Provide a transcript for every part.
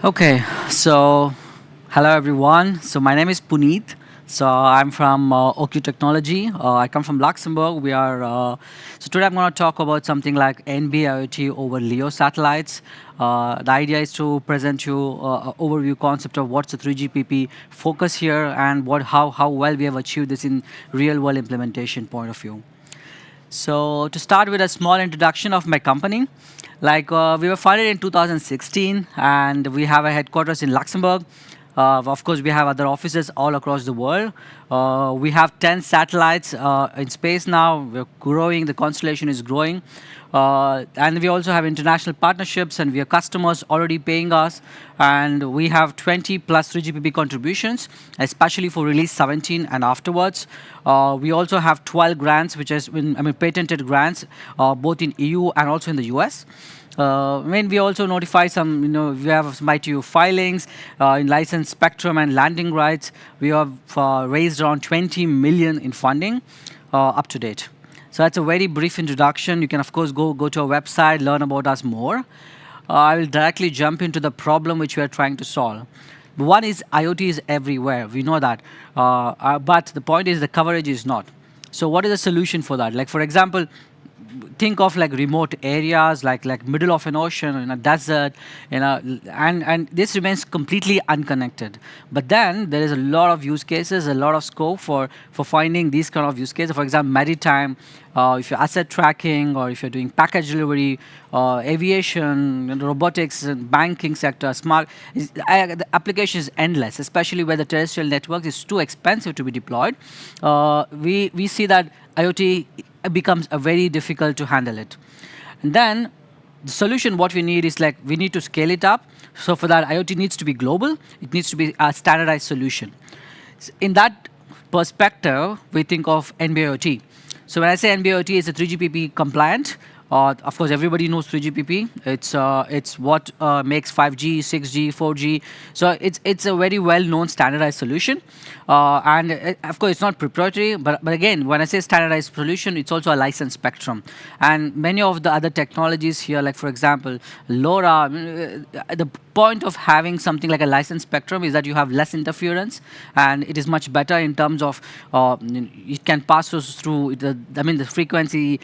Okay, so hello everyone. So my name is Puneeth. So I'm from OQ Technology. I come from Luxembourg. So today I'm going to talk about something like NB-IoT over LEO satellites. The idea is to present you an overview concept of what's the 3GPP focus here and how well we have achieved this in real world implementation point of view. So to start with a small introduction of my company, we were founded in 2016, and we have a headquarters in Luxembourg. Of course, we have other offices all across the world. We have 10 satellites in space now. We're growing. The constellation is growing. And we also have international partnerships, and we have customers already paying us. And we have 20 plus 3GPP contributions, especially for release 17 and afterwards. We also have 12 grants, which is patented grants, both in EU and also in the US. We also notify some, we have some ITU filings in license spectrum and landing rights. We have raised around 20 million in funding up to date. So that's a very brief introduction. You can, of course, go to our website, learn about us more. I will directly jump into the problem which we are trying to solve. One is IoT is everywhere. We know that. But the point is the coverage is not. So what is the solution for that? Like, for example, think of like remote areas, like middle of an ocean, in a desert, and this remains completely unconnected. But then there is a lot of use cases, a lot of scope for finding these kind of use cases. For example, maritime, if you're asset tracking, or if you're doing package delivery, aviation, robotics, and banking sector, the application is endless, especially where the terrestrial network is too expensive to be deployed. We see that IoT becomes very difficult to handle it. And then the solution, what we need is we need to scale it up. So for that, IoT needs to be global. It needs to be a standardized solution. In that perspective, we think of NB-IoT. So when I say NB-IoT, it's a 3GPP compliant. Of course, everybody knows 3GPP. It's what makes 5G, 6G, 4G. So it's a very well-known standardized solution. Of course, it's not proprietary. But again, when I say standardized solution, it's also a licensed spectrum. And many of the other technologies here, like for example, LoRa, the point of having something like a licensed spectrum is that you have less interference, and it is much better in terms of it can pass through the frequency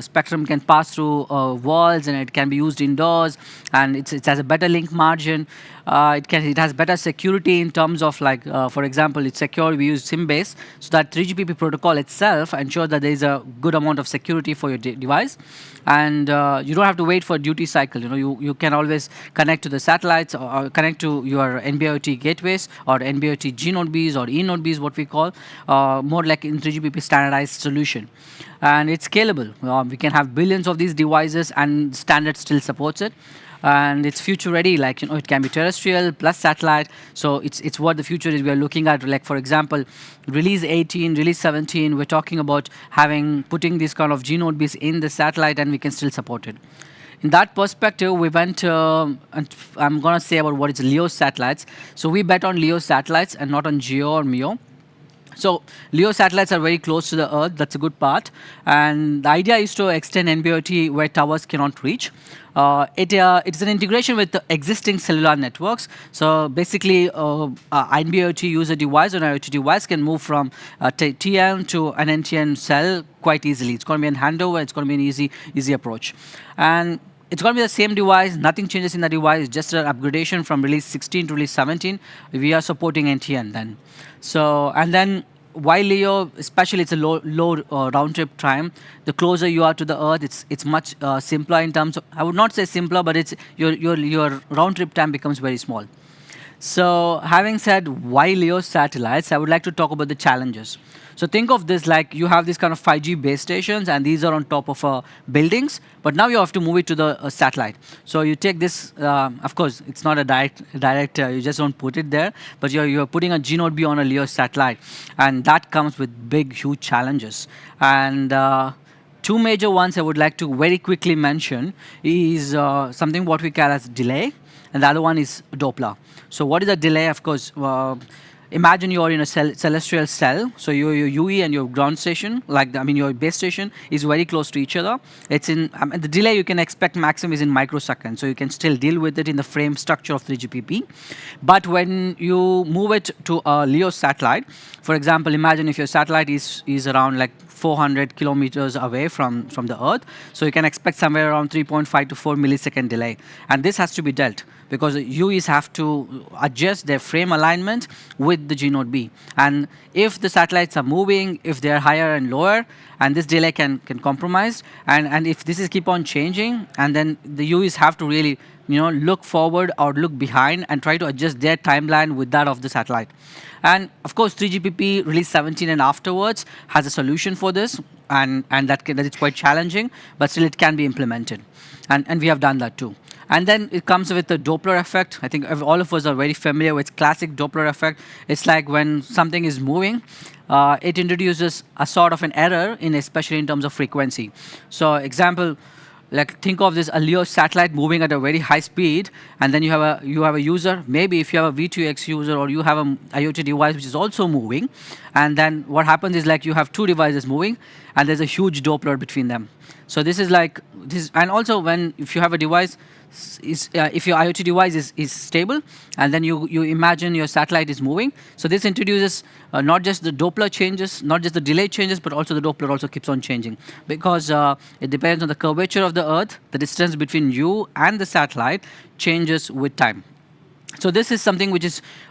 spectrum can pass through walls, and it can be used indoors, and it has a better link margin. It has better security in terms of for example, it's secure. We use SIM base, so that 3GPP protocol itself ensures that there is a good amount of security for your device, and you don't have to wait for a duty cycle. You can always connect to the satellites, or connect to your NB-IoT gateways, or NB-IoT G Node Bs or E Node Bs, what we call, more like in 3GPP standardized solution. And it's scalable. We can have billions of these devices, and standard still supports it. And it's future ready, it can be terrestrial plus satellite. So it's what the future is. We are looking at, like for example, release 18, release 17. We're talking about putting these kind of G Node Bs in the satellite, and we can still support it. In that perspective, we went, and I'm going to say about what is LEO satellites. So we bet on LEO satellites and not on GEO or MEO. So LEO satellites are very close to the Earth. That's a good part. And the idea is to extend NB-IoT where towers cannot reach. It's an integration with the existing cellular networks. So basically, NB-IoT user device or an IoT device can move from TN to an NTN cell quite easily. It's going to be a handover. It's going to be an easy approach. And it's going to be the same device. Nothing changes in the device. Just an upgradation from release 16 to release 17. We are supporting NTN then. So, and then why LEO? Especially, it's a low round trip time. The closer you are to the Earth, it's much simpler in terms of. I would not say simpler, but it's your round trip time becomes very small. So having said why LEO satellites, I would like to talk about the challenges. So think of this like you have these kind of 5G base stations, and these are on top of buildings, but now you have to move it to the satellite. So you take this, of course, it's not a direct you just don't put it there, but you're putting a G Node B on a LEO satellite, and that comes with big, huge challenges. And two major ones I would like to very quickly mention is something what we call as delay, and the other one is Doppler. So what is a delay? Of course, imagine you're in a celestial cell. So your UE and your ground station, your base station, is very close to each other. It's in the delay you can expect maximum is in microseconds, so you can still deal with it in the frame structure of 3GPP. But when you move it to a LEO satellite, for example, imagine if your satellite is around like 400 kilometers away from the Earth, so you can expect somewhere around 3.5 to 4 millisecond delay, and this has to be dealt because UEs have to adjust their frame alignment with the G node B. And if the satellites are moving, if they are higher and lower, and this delay can compromise, and if this is keep on changing, and then the UEs have to really look forward or look behind and try to adjust their timeline with that of the satellite. And of course, 3GPP release 17 and afterwards has a solution for this, and that is quite challenging, but still it can be implemented. And we have done that too. And then it comes with the Doppler effect. I think all of us are very familiar with classic Doppler effect. It's like when something is moving, it introduces a sort of an error, especially in terms of frequency. So example, like think of this a LEO satellite moving at a very high speed, and then you have a user. Maybe if you have a V2X user or you have an IoT device which is also moving, and then what happens is like you have two devices moving, and there's a huge Doppler between them. So this is like this, and also if you have a device, if your IoT device is stable, and then you imagine your satellite is moving, so this introduces not just the Doppler changes, not just the delay changes, but also the Doppler also keeps on changing because it depends on the curvature of the Earth. The distance between you and the satellite changes with time. So this is something which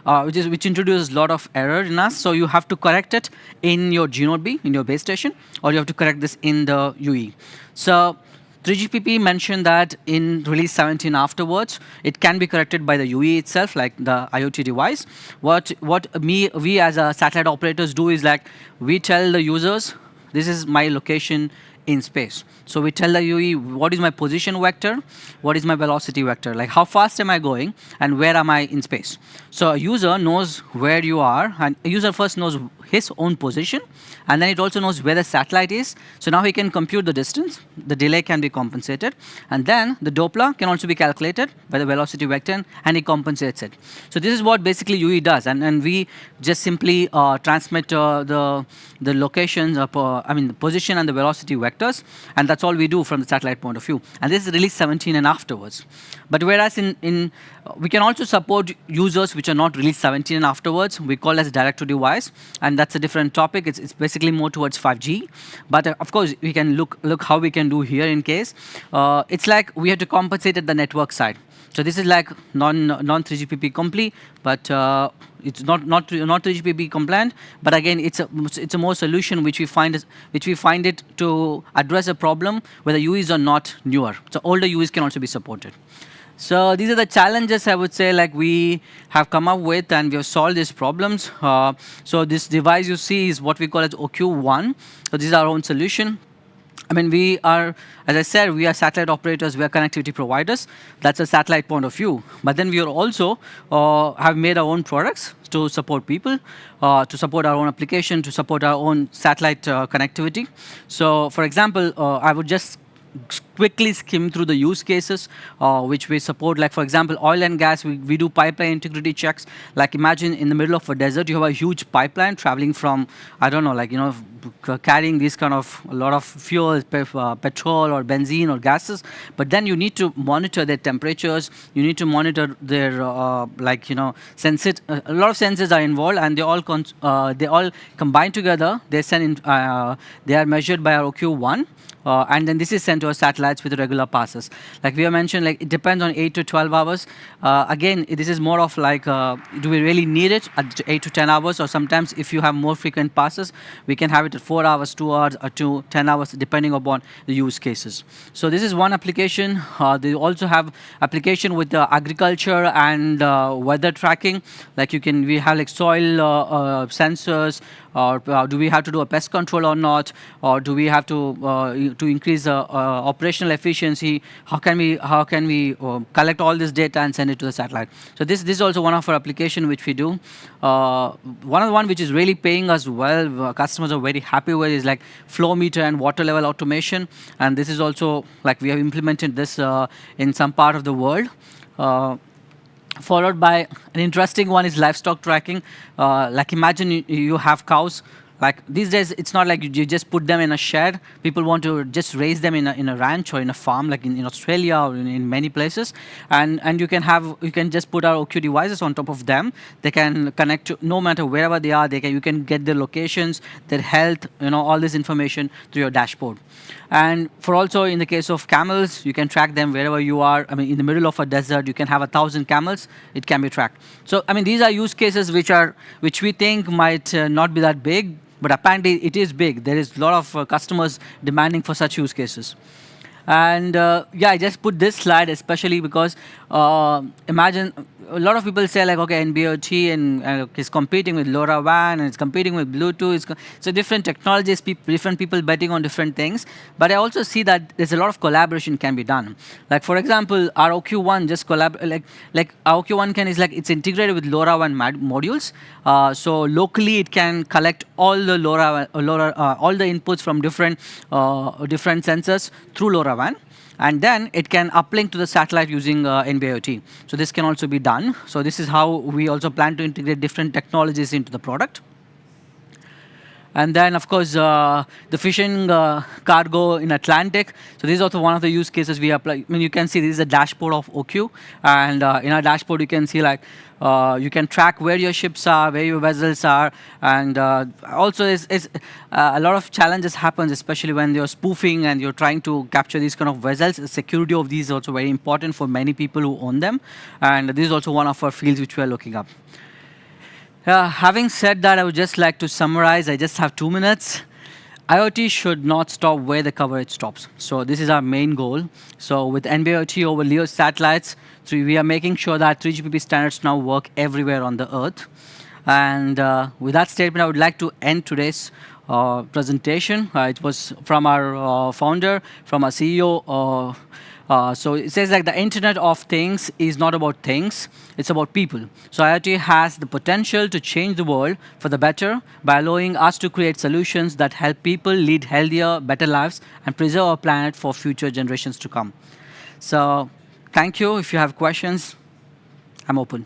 introduces a lot of error in us. So you have to correct it in your G node B, in your base station, or you have to correct this in the UE. So 3GPP mentioned that in release 17 afterwards, it can be corrected by the UE itself, like the IoT device. What we as a satellite operators do is like we tell the users, this is my location in space. So we tell the UE what is my position vector, what is my velocity vector, like how fast am I going and where am I in space. So a user knows where you are, and a user first knows his own position, and then it also knows where the satellite is. So now he can compute the distance, the delay can be compensated, and then the Doppler can also be calculated by the velocity vector, and it compensates it. So this is what basically UE does, and we just simply transmit the locations, the position and the velocity vectors, and that's all we do from the satellite point of view. And this is release 17 and afterwards. But whereas we can also support users which are not release 17 and afterwards, we call as direct to device, and that's a different topic. It's basically more towards 5G. But of course, we can look how we can do here in case. It's like we have to compensate at the network side. So this is like non 3GPP complete, but it's not 3GPP compliant. But again, it's a more solution which we find it to address a problem where the UEs are not newer. So older UEs can also be supported. So these are the challenges I would say like we have come up with, and we have solved these problems. So this device you see is what we call as OQ1. So this is our own solution. We are, as I said, we are satellite operators, we are connectivity providers. That's a satellite point of view. But then we are also have made our own products to support people, to support our own application, to support our own satellite connectivity. So, for example, I would just quickly skim through the use cases which we support. Like, for example, oil and gas, we do pipeline integrity checks. Like, imagine in the middle of a desert, you have a huge pipeline traveling from, I don't know, carrying these kind of a lot of fuel, petrol or benzene or gases. But then you need to monitor their temperatures. You need to monitor their, a lot of sensors are involved, and they all combine together. They are measured by our OQ1. And then this is sent to our satellites with regular passes. Like we have mentioned, like it depends on 8 to 12 hours. Again, this is more of like, do we really need it at 8 to 10 hours? Or sometimes if you have more frequent passes, we can have it at 4 hours, 2 hours, or 10 hours, depending upon the use cases. So this is one application. They also have application with agriculture and weather tracking. Like we have like soil sensors, or do we have to do a pest control or not, or do we have to increase operational efficiency? How can we collect all this data and send it to the satellite? So this is also one of our application which we do. One of the one which is really paying us well, customers are very happy with, is like flow meter and water level automation. And this is also like we have implemented this in some part of the world. Followed by an interesting one is livestock tracking. Like imagine you have cows. Like these days, it's not like you just put them in a shed. People want to just raise them in a ranch or in a farm, like in Australia or in many places. And you can just put our OQ devices on top of them. They can connect to, no matter wherever they are. You can get their locations, their health, all this information through your dashboard. And for also in the case of camels, you can track them wherever you are. I mean, in the middle of a desert, you can have 1,000 camels. It can be tracked. So I mean, these are use cases which we think might not be that big, but apparently it is big. There is a lot of customers demanding for such use cases. And yeah, I just put this slide especially because imagine a lot of people say like, okay, NB-IoT and is competing with LoRaWAN and it's competing with Bluetooth. So different technologies, different people betting on different things. But I also see that there's a lot of collaboration can be done. Like for example, our OQ1 just like our OQ1 can is like it's integrated with LoRaWAN modules. So locally it can collect all the all the inputs from different sensors through LoRaWAN, and then it can uplink to the satellite using NB-IoT. So this can also be done. So this is how we also plan to integrate different technologies into the product. And then, of course, the fishing cargo in Atlantic. So this is also one of the use cases we apply. I mean, you can see this is a dashboard of OQ, and in our dashboard you can see like you can track where your ships are, where your vessels are, and also a lot of challenges happens, especially when you're spoofing and you're trying to capture these kind of vessels. The security of these is also very important for many people who own them, and this is also one of our fields which we are looking up. Having said that, I would just like to summarize. I just have 2 minutes. IoT should not stop where the coverage stops. So this is our main goal. So with NB-IoT over LEO satellites, we are making sure that 3GPP standards now work everywhere on the Earth. And with that statement, I would like to end today's presentation. It was from our founder, from our CEO. So it says like the Internet of Things is not about things, it's about people. So IoT has the potential to change the world for the better by allowing us to create solutions that help people lead healthier, better lives and preserve our planet for future generations to come. So thank you. If you have questions, I'm open.